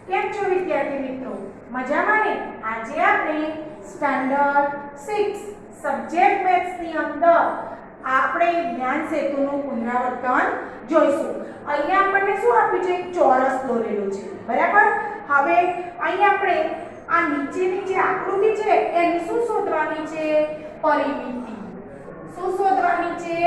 કેમ છો વિદ્યાર્થી મિત્રો? મજામાં ને? આજે આપણે સ્ટાન્ડર્ડ 6 સબ્જેક્ટ મેથ્સ ની અંદર આપણે જ્ઞાન સેતુનું પુનરાવર્તન જોઈશું. અહીંયા આપણને શું આપ્યું છે? ચોરસ દોરેલું છે. બરાબર? હવે અહીંયા આપણે આ નીચેની જે આકૃતિ છે એની શું શોધવાની છે? પરિમિતિ. શું શોધવાની છે?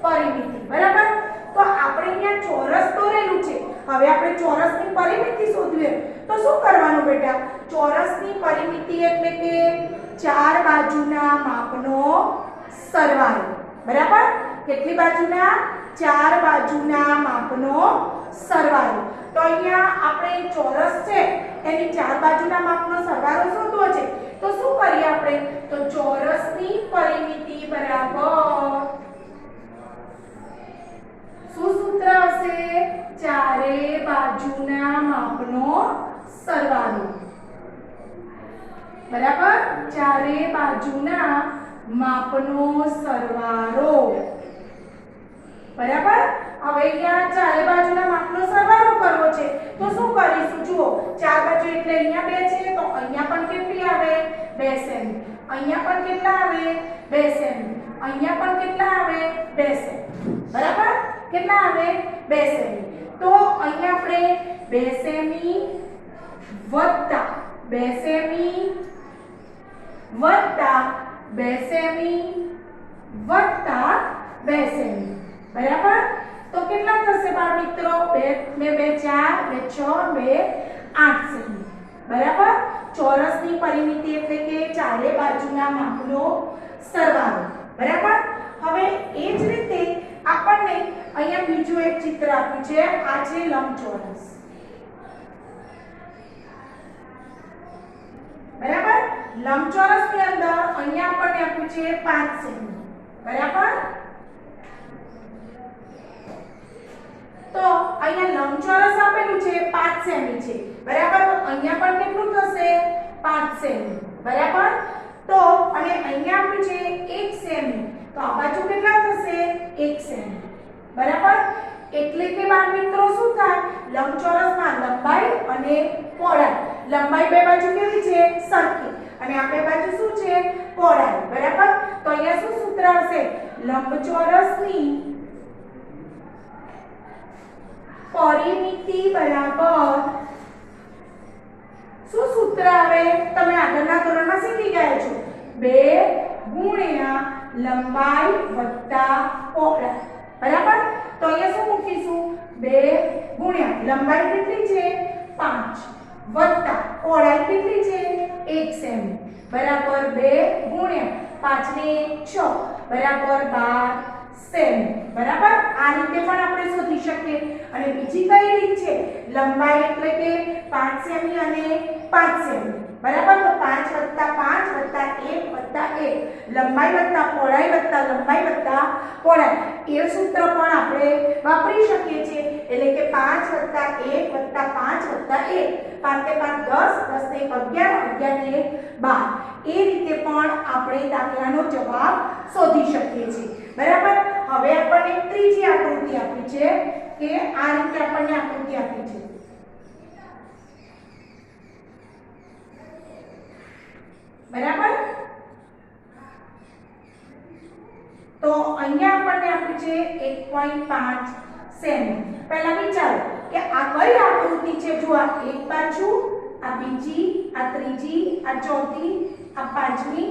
પરિમિતિ. બરાબર? તો આપણે અહીંયા ચોરસ દોરેલું છે. હવે આપણે ચોરસની પરિમિતિ શોધવી તો શું કરવાનું બેટા? ચોરસની પરિમિતિ એટલે કે ચાર બાજુના માપનો સરવાળો. બરાબર? કેટલી બાજુના? ચાર બાજુના માપનો સરવાળો. તો અહીંયા આપણે ચોરસ છે એની ચાર બાજુના માપનો સરવાળો શોધવો છે. તો શું કરીએ આપણે? તો ચોરસની પરિમિતિ બરાબર શું સૂત્ર હશે? ચારે બાજુના માપનો સરવાળો. બરાબર? ચારે બાજુના માપનો સરવાળો. બરાબર? હવે અહીંયા ચારે બાજુના માપનો સરવાળો કરવો છે તો શું કરીશું? જુઓ, ચાર બાજુ એટલે અહીંયા 2 છે તો અહીંયા પણ કેટલી આવે? 2 સેમી. અહીંયા પણ કેટલા આવે? 2 સેમી. અહીંયા પણ કેટલા આવે? 2 સેમી. બરાબર? કેટલા આવે? 2 સેમી. તો અહીંયા આપણે 2 સેમી વત્તા 2 સેમી વત્તા 2 સેમી વત્તા 2 સેમી. બરાબર? તો કેટલા થશે બાળ મિત્રો? 2 2 4 2 6 2 8 સેમી. બરાબર? ચોરસની પરિમિતિ એટલે કે ચારે બાજુના માપનો સરવાળો. બરાબર? હવે એ જ રીતે આપણને અહીંયા બીજું એક ચિત્ર આપ્યું છે. આ છે લંબચોરસ. બરાબર? લંબચોરસની અંદર અહીંયા આપણને આપ્યું છે 5 સેમી. બરાબર? તો અહીંયા લંબચોરસ આપેલું છે 5 સેમી છે. બરાબર? તો અહીંયા પણ કેટલું થશે? 5 સેમી. બરાબર? તો અને અહીંયા આપ્યું છે 1 સેમી. તો આ બાજુ કેટલા થશે? 1 સેમી. બરાબર? એટલે કે બાળ મિત્રો શું થાય? લંબચોરસમાં લંબાઈ અને પહોળાઈ. લંબાઈ બે બાજુ કેવી છે? સરખી. અને આ બે બાજુ શું છે? પહોળાઈ. બરાબર? તો અહીંયા શું સૂત્ર હશે? લંબચોરસની પરિમિતિ બરાબર શું સૂત્ર આવે? તમે આગળના ધોરણમાં શીખી ગયા છો. 2 ગુણ્યા લંબાઈ વત્તા પહોળાઈ. બરાબર? તો અહીંયા શું મૂકીશું? 2 ગુણ્યા લંબાઈ કેટલી છે? 5 વત્તા પહોળાઈ કેટલી છે? 1 સેમી. બરાબર? 2 ગુણ્યા 5 ને 6 બરાબર 12 સેમી. બરાબર? આ રીતે પણ આપણે શોધી શકીએ. અને બીજી કઈ રીત છે? લંબાઈ એટલે કે 5 સેમી અને 5 સેમી. બરાબર? તો 5 + 5 + 1 + 1 લંબાઈ વત્તા પહોળાઈ વત્તા લંબાઈ વત્તા પહોળાઈ. એ સૂત્ર પણ આપણે વાપરી શકીએ છીએ. એટલે કે 5 + 1 + 5 + 1 5 ને 5 10 10 ને 11 11 ને 12. એ રીતે પણ આપણે દાખલાનો જવાબ શોધી શકીએ છીએ. બરાબર? હવે આપણને ત્રીજી આકૃતિ આપી છે કે આ રીતે આપણને આકૃતિ આપી છે. બરાબર? તો અહીંયા આપણને આપ્યું છે 1.5 સેમી. પહેલા વિચારો કે આ કઈ આકૃતિ છે? જો આ એક બાજુ, આ બીજી, આ ત્રીજી, આ ચોથી, આ પાંચમી.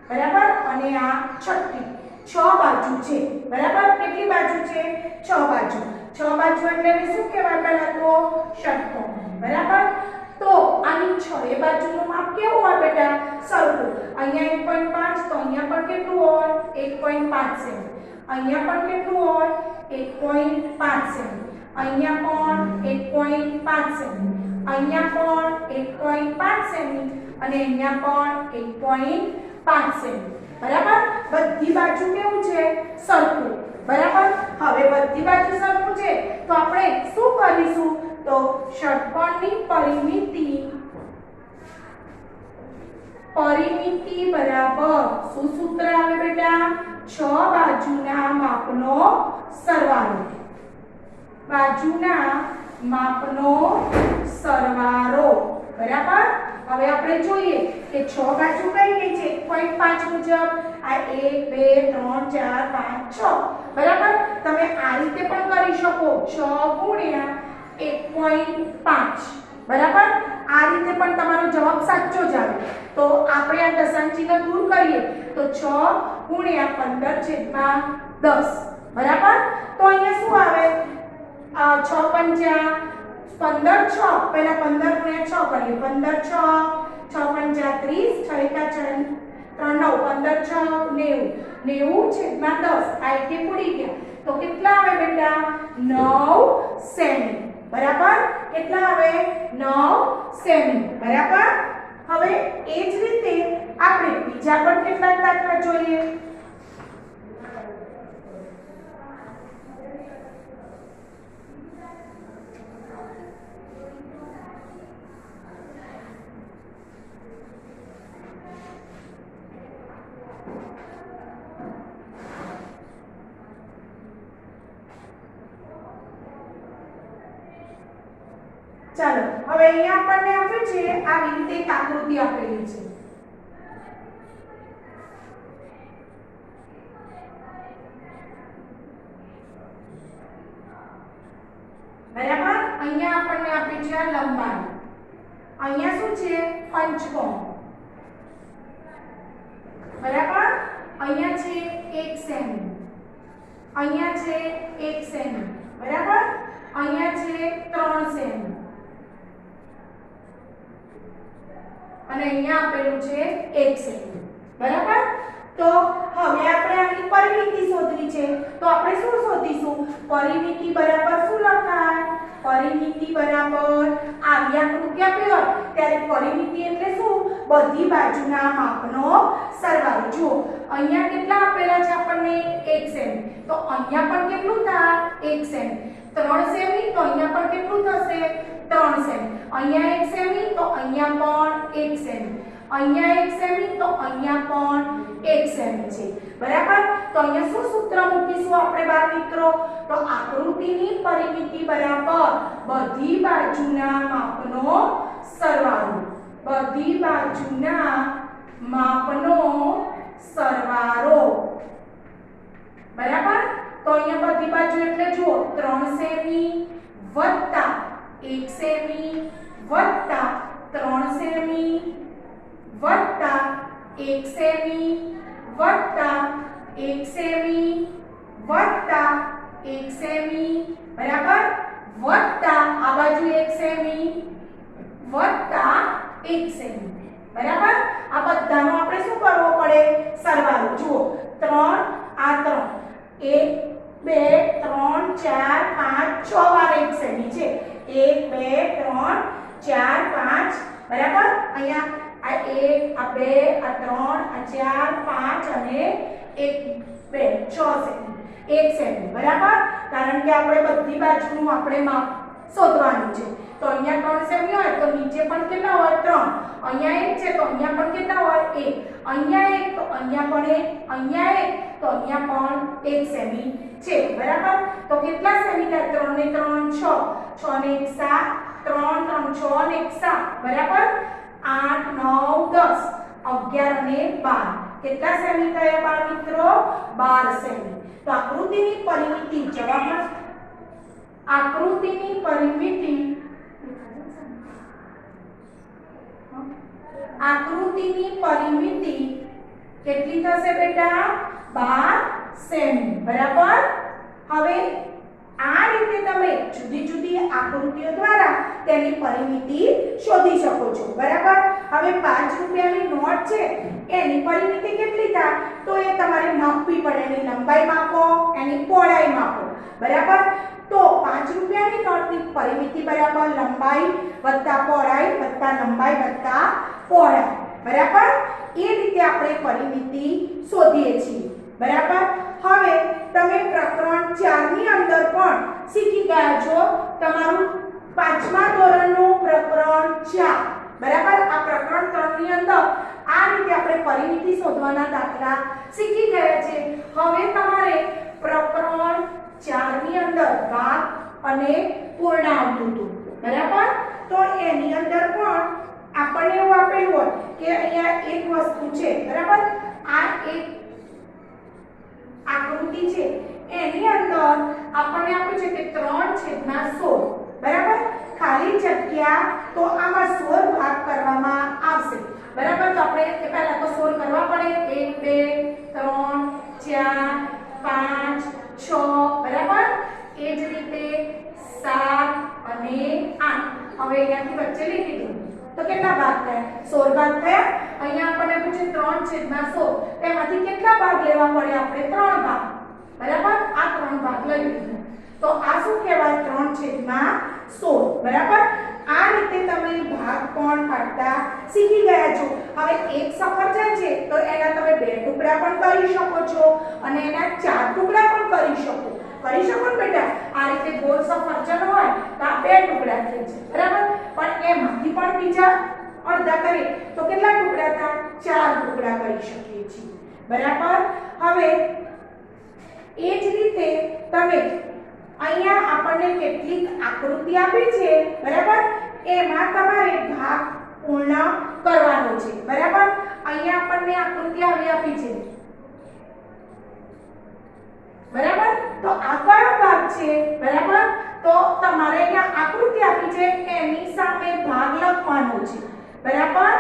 બરાબર? અને આ છઠ્ઠી. 6 બાજુ છે. બરાબર? કેટલી બાજુ છે? 6 બાજુ. 6 બાજુ એટલે શું કહેવાય? પહેલા તો ષટકોણ. બરાબર? તો આની 6 બાજુનું માપ કેવું હોય બેટા? સરખું. અહીંયા 1.5 તો અહીંયા પણ કેટલું હોય? 1.5 સેમી. અહીંયા પણ કેટલું હોય? 1.5 સેમી. અહીંયા પણ 1.5 સેમી. અહીંયા પણ 1.5 સેમી અને અહીંયા પણ 1.5 સેમી. બરાબર? બધી બાજુ કેવું છે? સરખું. બરાબર? હવે બધી બાજુ સરખું છે તો આપણે શું કરીશું? તો ષટકોણની પરિમિતિ બરાબર શું સૂત્ર આવે બેટા? 6 બાજુના માપનો સરવાળો. બાજુના માપનો સરવાળો હવે આપણે જોઈએ કે 6 બાજુ કઈ ગઈ છે 1.5 મુજબ આ 1 2 3 4 5 6 બરાબર તમે આ રીતે પણ કરી શકો 6 ગુણ્યા 1.5 બરાબર આ રીતે પણ તમારો જવાબ સાચો જ આવે તો આપણે આ દશાંશ ચિહ્ન દૂર કરીએ તો 6 ગુણ્યા 15/10 બરાબર તો અહીંયા શું આવે 6 પંચા 15 6 પહેલા 15 ગુણ્યા 6 કરીએ 15 6 6 પંચા 30 6 એકા 3 9 15 6 90 90/10 આ રીતે પૂરી ગયા તો કેટલા આવે બેટા 9 સેમી બરાબર કેટલા આવે 9 સેમી બરાબર હવે એ જ રીતે આપણે બીજા પણ કેટલાક દાખલા જોઈએ ચાલો હવે અહીંયા આપણને આપ્યું છે આવી રીતે એક આકૃતિ આપેલી છે બરાબર અહીંયા આપણને આપી છે આ લંબાઈ અહીંયા શું છે પંચકોણ બરાબર અહીંયા છે 1 સેમી અહીંયા છે 1 સેમી બરાબર અહીંયા છે 3 સેમી અને અહીંયા આપેલું છે 1 સેમી બરાબર તો હવે આપણે આની પરિમિતિ શોધવી છે તો આપણે શું શોધીશું પરિમિતિ બરાબર શું લખાય પરિમિતિ બરાબર આવી આકૃતિ આપી હોય ત્યારે પરિમિતિ એટલે શું બધી બાજુના માપનો સરવાળો જુઓ અહીંયા કેટલા આપેલા છે આપણને 1 સેમી તો અહીંયા પણ કેટલું થાય 1 સેમી 3 સેમી તો અહીંયા પણ કેટલું થશે 3 સેમી અહીંયા 1 સેમી તો અહીંયા પણ 1 સેમી અહીંયા 1 સેમી તો અહીંયા પણ 1 સેમી છે બરાબર તો અહીંયા શું સૂત્ર મૂકીશું આપણે બાળ મિત્રો તો આકૃતિની પરિમિતિ બરાબર બધી બાજુના માપનો સરવાળો બધી બાજુના માપનો સરવાળો બરાબર તો અહીંયા બધી બાજુ એટલે જુઓ 3 સેમી વત્તા 1 સેમી વત્તા 3 સેમી વત્તા 1 સેમી વત્તા 1 સેમી વત્તા 1 સેમી બરાબર વત્તા આ બાજુ 1 સેમી વત્તા 1 સેમી બરાબર આ બધાનો આપણે શું કરવો પડે સરવાળો જુઓ 3 આ 3 1 2 3 4 5 6 વાર 1 સેમી છે 1 2 3 4 5 બરાબર અહીંયા આ 1 આ 2 આ 3 આ 4 5 અને 1 2 6 સેમી 1 સેમી બરાબર કારણ કે આપણે બધી બાજુનું આપણે માપ શોધવાનું છે તો અહીંયા 3 સેમી હોય તો નીચે પણ કેટલા હોય 3 અહીંયા 1 છે તો અહીંયા પણ કેટલા હોય 1 અહીંયા 1 તો અહીંયા પણ 1 અહીંયા 1 તો અહીંયા પણ 1 સેમી છે બરાબર તો કેટલા સેમી થાય 3 ને 3 6 6 ને 1 7 3 3 6 ને 1 7 બરાબર 8 9 10 11 અને 12 કેટલા સેમી થયા બાળ મિત્રો 12 સેમી તો આકૃતિની પરિમિતિ જવાબમાં આકૃતિની પરિમિતિ કેટલી થશે બેટા 12 સેમી બરાબર હવે આ રીતે તમે જુદી જુદી આકૃતિઓ દ્વારા તેની પરિમિતિ શોધી શકો છો બરાબર હવે 5 રૂપિયાની નોટ છે એની પરિમિતિ કેટલી થાય તો એ તમારે માપવી પડે એની લંબાઈ માપો એની પહોળાઈ માપો બરાબર તો 5 રૂપિયાની નોટની પરિમિતિ બરાબર લંબાઈ વત્તા પહોળાઈ વત્તા લંબાઈ વત્તા પહોળાઈ બરાબર એ રીતે આપણે પરિમિતિ શોધીએ છીએ બરાબર હવે તમે પ્રકરણ 4 ની અંદર પણ શીખી ગયા છો તમારું 5મા ધોરણનું પ્રકરણ 4 બરાબર આ પ્રકરણ 3 ની અંદર આ રીતે આપણે પરિમિતિ શોધવાના દાખલા શીખી ગયા છે હવે તમારે પ્રકરણ 4 ની અંદર ઘાત અને પૂર્ણાંક હતું બરાબર તો એની અંદર પણ આપણે આપણને એવું આપેલું હોય કે અહીંયા એક વસ્તુ છે બરાબર, આ એક આકૃતિ છે એની અંદર આપણને આપ્યું છે કે 3/16 બરાબર, ખાલી જગ્યા તો આમાં 16 ભાગ કરવામાં આવશે બરાબર. તો આપણે પહેલા તો 16 કરવા પડે, 1 2 3 4 5 6 બરાબર. એ જ રીતે 7 અને 8 હવે અહીંયાથી વચ્ચે લઈ લીધું તો કેટલા ભાગ થયા? 16 ભાગ થયા. અહીંયા આપણને પૂછે 3/16 તેમાંથી કેટલા ભાગ લેવા પડે? આપણે 3 ભાગ બરાબર. આ 3 ભાગ લઈ લીધું તો આ શું કહેવાય? 3/16 બરાબર. આ રીતે તમે ભાગ પણ પાડતા શીખી ગયા છો. હવે એક સફરજન છે તો એના તમે 2 ટુકડા પણ કરી શકો છો અને એના 4 ટુકડા પણ કરી શકો ને બેટા? આ રીતે ગોળ સફરજન હોય તો આ 2 ટુકડા થાય છે બરાબર, પણ એમાંથી પણ બીજા અડધા કરીએ તો કેટલા ટુકડા થાય? 4 ટુકડા કરી શકીએ છીએ બરાબર. હવે એ જ રીતે તમે અહીંયા આપણને કેટલીક આકૃતિ આપી છે બરાબર, એમાં તમારે ભાગ પૂર્ણ કરવાનો છે બરાબર. અહીંયા આપણને આકૃતિ આપી છે બરાબર, તો આ કયો ભાગ છે બરાબર? તો તમારે અહીંયા આકૃતિ આપી છે એની સામે ભાગ લખવાનો છે બરાબર.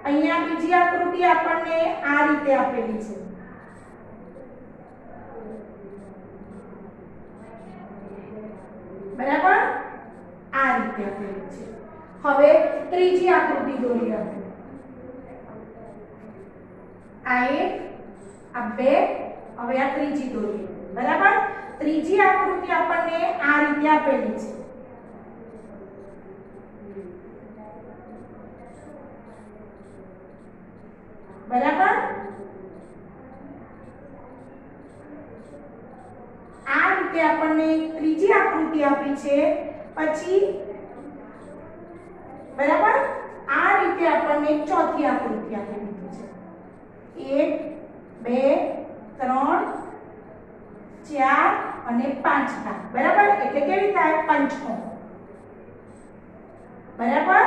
અહીંયા બીજી આકૃતિ આપણને આ રીતે આપેલી છે બરાબર, આ રીતે આપેલી છે. હવે ત્રીજી આકૃતિ દોરી આપણે, આ એક, આ 2, હવે આ ત્રીજી દોરી બરાબર. ત્રીજી આકૃતિ આપણને આ રીતે આપેલી છે બરાબર. આ રીતે આપણને ત્રીજી આકૃતિ આપી છે. પછી બરાબર આ રીતે આપણને ચોથી આકૃતિ આપેલી છે 1 2 3 4 અને 5 ભાગ બરાબર, એટલે કેવી થાય? પંચકોણ બરાબર.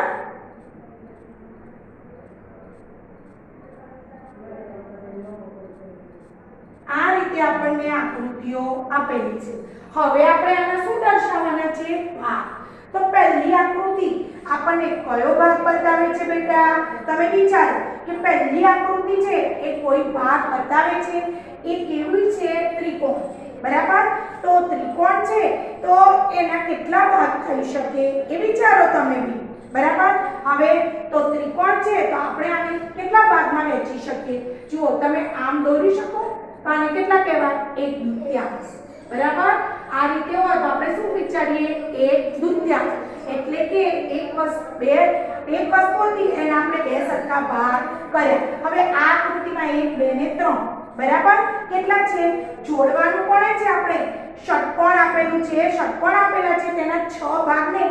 આ રીતે આપણને આકૃતિઓ આપેલી છે. હવે આપણે આને શું દર્શાવવાના છે? ભાગ. તો પહેલી આકૃતિ આપણને કયો ભાગ બતાવે છે બેટા? તમે વિચારો કે પહેલી આકૃતિ છે એ કોઈ ભાગ બતાવે છે. એ કેવી છે? ત્રિકોણ બરાબર. તો ત્રિકોણ છે તો એના કેટલા ભાગ થઈ શકે એ વિચારો તમે બી બરાબર. હવે તો ત્રિકોણ છે તો આપણે આને કેટલા ભાગમાં વહેંચી શકીએ? જુઓ તમે આમ દોરી શકો તો આને કેટલા કહેવાય? 1/2 બરાબર. આ રીતે હોય તો આપણે શું વિચારીએ? 1/2 એટલે કે એક વસ્તુ હતી એને આપણે 2 સરખા ભાગ કર્યા. હવે આ આકૃતિમાં 1 2 ને 3 બરાબર કેટલા છે? જોડવાનું કોણે છે? આપણે ષટકોણ આપેલું છે, ષટકોણ આપેલા છે તેના 6 ભાગને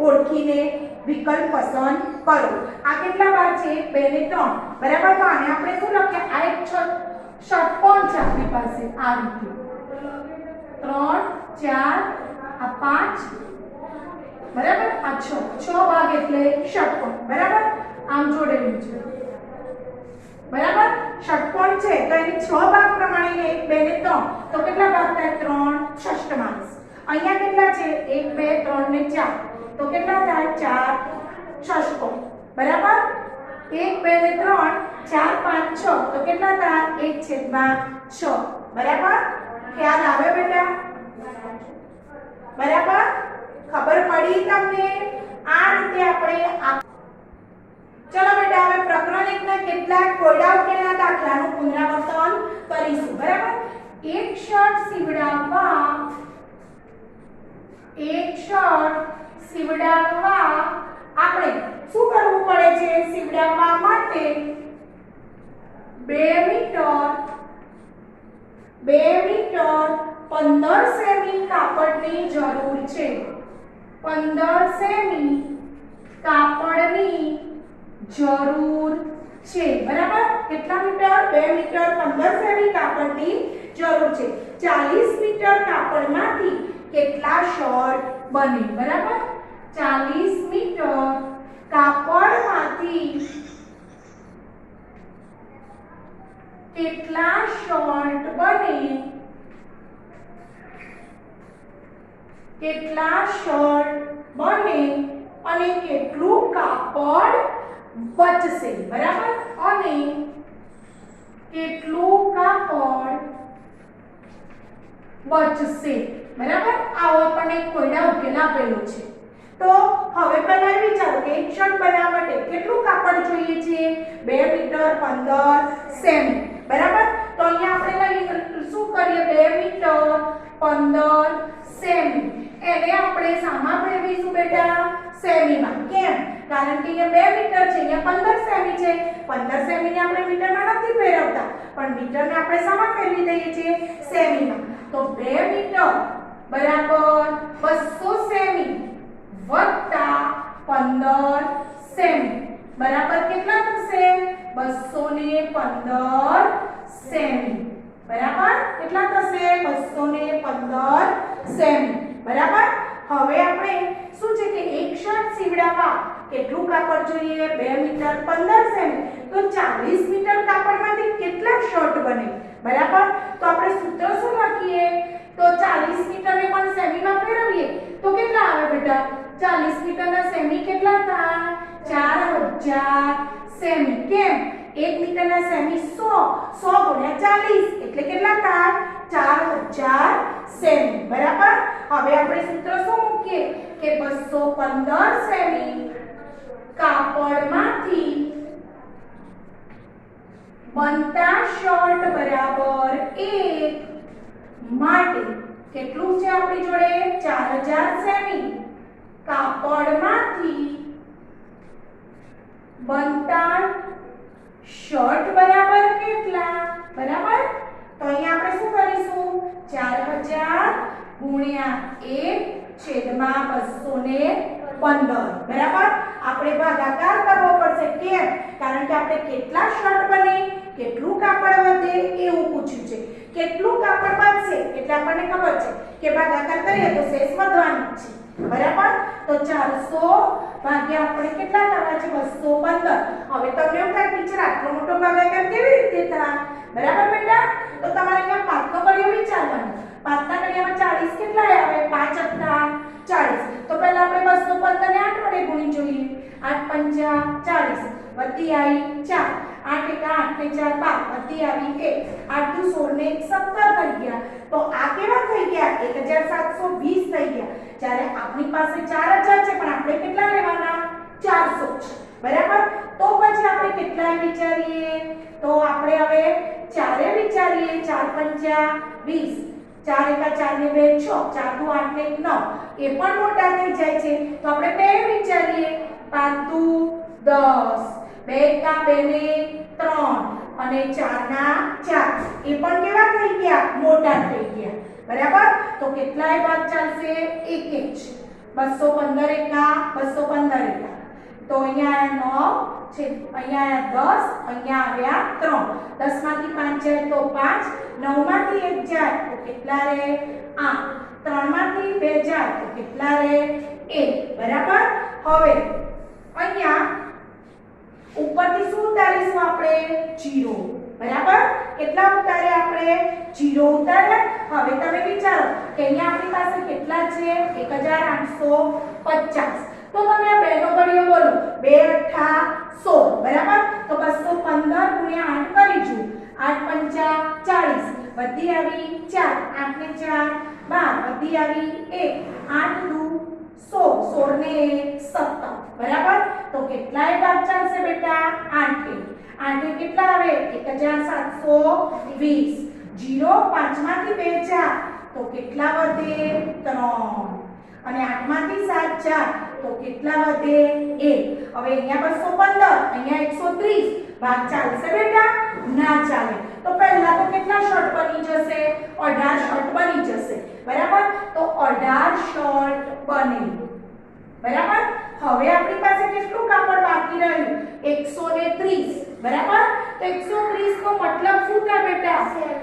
ઓળખીને વિકલ્પ પસંદ કરો. આ કેટલા ભાગ છે? 1 2 ને 3 બરાબર. તો આને આપણે શું લખીએ? આ એક ષટકોણ છે આપણી પાસે આ રીતે 3 4 આ 5 બરાબર, આ 6 ભાગ એટલે ષટકોણ બરાબર. આમ જોડેલું છે બરાબર. ષટકોણ છે તો એની 6 ભાગ પ્રમાણે 1 2 ને 3 તો કેટલા ભાગ થાય? 3 ષષ્ઠમાંશ. અહીંયા કેટલા છે? 1 2 3 ને 4 તો કેટલા થાય? 4 ષષ્ઠકોણ બરાબર. 1 2 ને 3 4 5 6 તો કેટલા થાય? 1/6 બરાબર. ખ્યાલ આવે બેટા? બરાબર. ખબર પડી તમને? આ રીતે આપણે ચલો બેટા હવે પ્રકરણ 1 ના કેટલાક કોયડા ઉકેલના દાખલાનું પુનરાવર્તન કરીશું બરાબર. એક શર્ટ સીવડાવવા આપણે શું કરવું પડે છે? સીવડાવવા માટે 2 મીટર 15 સેમી કાપડની જરૂર છે. 15 સેમી કાપડની જરૂર છે બરાબર. કેટલા મીટર? 2 મીટર 15 સેમી કાપડની જરૂર છે. 40 મીટર કાપડમાંથી કેટલા શર્ટ બને? બરાબર. 40 મીટર કાપડમાંથી માંથી કેટલા શોર્ટ બને, કેટલા શોર્ટ બને અને કેટલું કાપડ બચશે, બરાબર, અને કેટલું કાપડ બચશે, બરાબર. આવો આપણને કોઈના ઉકેલ આપેલો છે. તો હવે પહેલા વિચારો કે એક શર્ટ બનાવવા માટે કેટલું કાપડ જોઈએ છે? 2 મીટર 15 સેમી, બરાબર. તો અહીંયા આપણે શું કરીએ? 2 મીટર 15 સેમી એને આપણે સામા ફેરવીશું બેટા? સેમીમાં. કેમ? કારણ કે અહીંયા 2 મીટર છે, અહીંયા 15 સેમી છે. 15 સેમીને આપણે મીટરમાં નથી ફેરવતા, પણ મીટરને આપણે સામા ફેરવી દઈએ છીએ? સેમીમાં. તો 2 મીટર બરાબર 200 સેમી વત્તા 15 સેમી બરાબર કેટલા થશે? 215 સેમી, બરાબર. કેટલા થશે? 215 સેમી, બરાબર. હવે આપણે શું છે કે એક શર્ટ સીવડાવવા કેટલું કાપડ જોઈએ? 2 મીટર 15 સેમી. તો 40 મીટર કાપડમાંથી કેટલા શર્ટ બને, બરાબર. તો આપણે સૂત્ર શું લખીએ? તો 40 મીટરને પણ સેમીમાં ફેરવીએ તો કેટલા આવે બેટા? 40 મીટરના સેમી કેટલા થાય? 4000 સેમી. કેમ? 1 મીટરના સેમી 100, 100 × 40 એટલે કેટલા થાય? 4000 સેમી, બરાબર. હવે આપણે સૂત્ર શું મૂકીએ કે 215 સેમી કાપડમાંથી બનતા શર્ટ બરાબર 1 માટે કેટલું છે આપણી જોડે? 4000 સેમી કાપડમાંથી બનતા શર્ટ બરાબર કેટલા, બરાબર. તો અહીંયા આપણે શું કરીશું? 4000 ગુણ્યા 1 છેદમાં 215, બરાબર. આપણે ભાગાકાર કરવો પડશે. કેમ? કારણ કે આપણે કેટલા શર્ટ બને, કેટલું કાપડ વધે એવું પૂછ્યું છે. કેટલું કાપડ બનશે એટલે આપણને ખબર છે કે ભાગાકાર કરીએ તો શેષ વધવાનું છે, બરાબર. તો 400 ભાગ્યા આપણે કેટલા કરવા છે? 215. હવે તમને એવું થાય ટીચર આટલો મોટો ભાગાકાર કેવી રીતે થાય, બરાબર બેટા? તો તમારે અહીંયા પાંચનો ઘડિયો વિચારવાનો. પાંચના ઘડિયામાં 40 કેટલા આવે? 5 * 40. તો પહેલા આપણે 215 ને 8 વડે ગુણી જોઈએ. 8 × 5 = 40 વધી આવી 4, 8 × 8 ને 4 12 વધી આવી 1, 8 × 2 16 ને 1 17 થઈ ગયા. તો આ કેવા થઈ ગયા? 1720 થઈ ગયા. જ્યારે આપણી પાસે 4000 છે પણ આપણે કેટલા લેવાના? 400 છે, બરાબર. તો પછી આપણે કેટલા વિચારીએ? તો આપણે હવે ચારે વિચારીએ. 4 × 5 = 20, 4 × 4 ને 2 6, 4 × 8 ને 9 એ પણ મોટા થઈ જાય છે. તો આપણે 2 વિચારીએ. 5 × 10, 2 × 2 ને 3 અને 4 ના 4 એ પણ કેવા થઈ ગયા? મોટા થઈ ગયા, બરાબર. તો કેટલાય ભાગ ચાલશે? 1 1 છે. 215 એકા 215 એકા. તો અહીંયા 9 છે, અહીંયા 10, અહીંયા આવ્યા 3. 10 માંથી 5 જાય તો 5, 9 માંથી 1 જાય તો કેટલા રહે? 8. 3 માંથી 2 જાય તો કેટલા રહે? 1, બરાબર. હવે અહીંયા ઉપરથી શું ઉતારીશું આપણે? 0, બરાબર. કેટલા ઉતાર્યા આપણે? 0 ઉતાર્યા. હવે તમે વિચારો કે અહીંયા આપણી પાસે કેટલા છે? 1850. તો તમે આ 2 નો ઘડિયો બોલો. 2 × 8 = 16, બરાબર. તો 215 × 8 કરીશું. 8 × 5 = 40 વધી આવી 4, 8 ને 4 12 વધી આવી 1, 8 × 2 16, 16 ને 1 17, બરાબર. તો કેટલાય ભાગ ચાલશે બેટા? 8 8 કેટલા આવે? 1720. 0 5 માંથી 2 જાય તો કેટલા વધે? 3. અને 8 માંથી 7 જાય તો કેટલા વધે? 1. હવે અહીંયા 215, અહીંયા 130 ભાગ ચાલશે બેટા? ના ચાલે. તો પહેલા તો કેટલા શર્ટ બની જશે? 18 શર્ટ બની જશે, બરાબર. તો 18 શર્ટ બને, બરાબર. હવે આપણી પાસે કેટલું કાપડ બાકી રહ્યું? 130, બરાબર. તો 130 નો મતલબ શું થાય બેટા?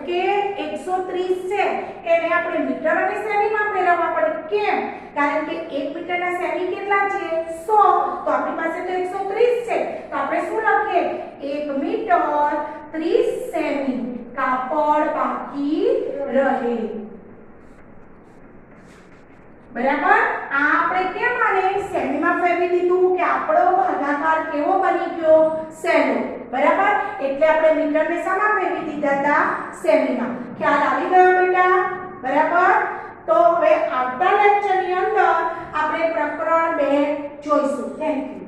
કે 130 છે એને આપણે મીટર અને સેમીમાં ફેરવવા પડે. કેમ? કારણ કે 1 મીટરના સેમી કેટલા છે? 100. તો આપણી પાસે તો 130 છે તો 36 સેમી કાપડ બાકી રહે. બરાબર. આ આપણે કેમ આને સેમીમાં ફેરવી દીધું કે આપણો ભાગાકાર કેવો બની ગયો? સેલો. બરાબર. એટલે આપણે મીટરને શામાં ફેરવી દીધા હતા? સેમીમાં. ખ્યાલ આવી ગયો બેટા? બરાબર. તો હવે આવતા લેક્ચરની અંદર આપણે પ્રકરણ 2 જોઈશું. Thank you.